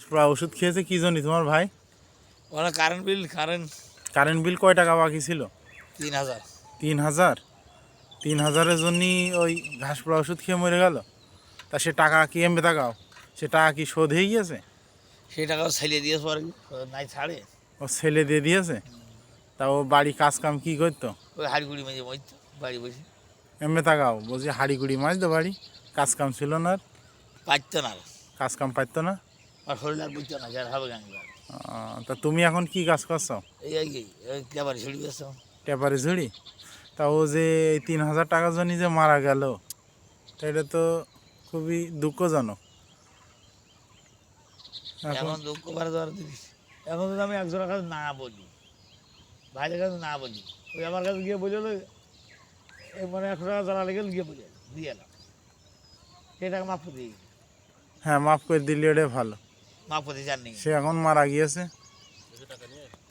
পোড়া ওষুধ খেয়েছে কি জন্য তোমার ভাই? ওরা কারেন্ট বিল কয় টাকা বাকি ছিল? 3000। 3000? 3000-এর জন্যই ওই ঘাস পোড়া ওষুধ খেয়ে মরে গেল? তা সে টাকা কি এমবে তাকাও, সে টাকা কি শোধ হয়ে গিয়েছে? সেই টাকাও ছেলে দিয়েছে পরে নাই ছাড়ে। ও ছেলে দিয়ে দিয়েছে? তা ও বাড়ি কাজ কাম কি করতো? ওই হাড়িগুড়ি মেজে মরতো বাড়ি বসে। এমবে তাকাও, বলছি হাড়ি গুড়ি মাজতো বাড়ি, কাজ কাম ছিল না আর? পারতো না, কাজ কাম পারতো না? আর শরীর আর বুঝতো না, যার হবে গান। তা তুমি এখন কি কাজ করছো? এই আর কি কেবারে ছড়ি গেছে। টেপারি ঝুড়ি? তা ও যে এই 3000 টাকার জন্য যে মারা গেল, তা এটা তো খুবই দুঃখজনক। এখন দুঃখ করে দেওয়ার জিনিস। এখন যদি আমি একজনের কাছে না বলি, ভাইয়ের কাছে না বলি, ওই আমার কাছে গিয়ে বললো এই মানে 100 টাকা জ্বালা লেগে গিয়ে বলে দিয়ে এলাম, সেই টাকা মাফ করে দিই। হ্যাঁ, মাফ করে দিলে ওটা ভালো। মাফ করতে চাননি। সে এখন মারা গিয়েছে।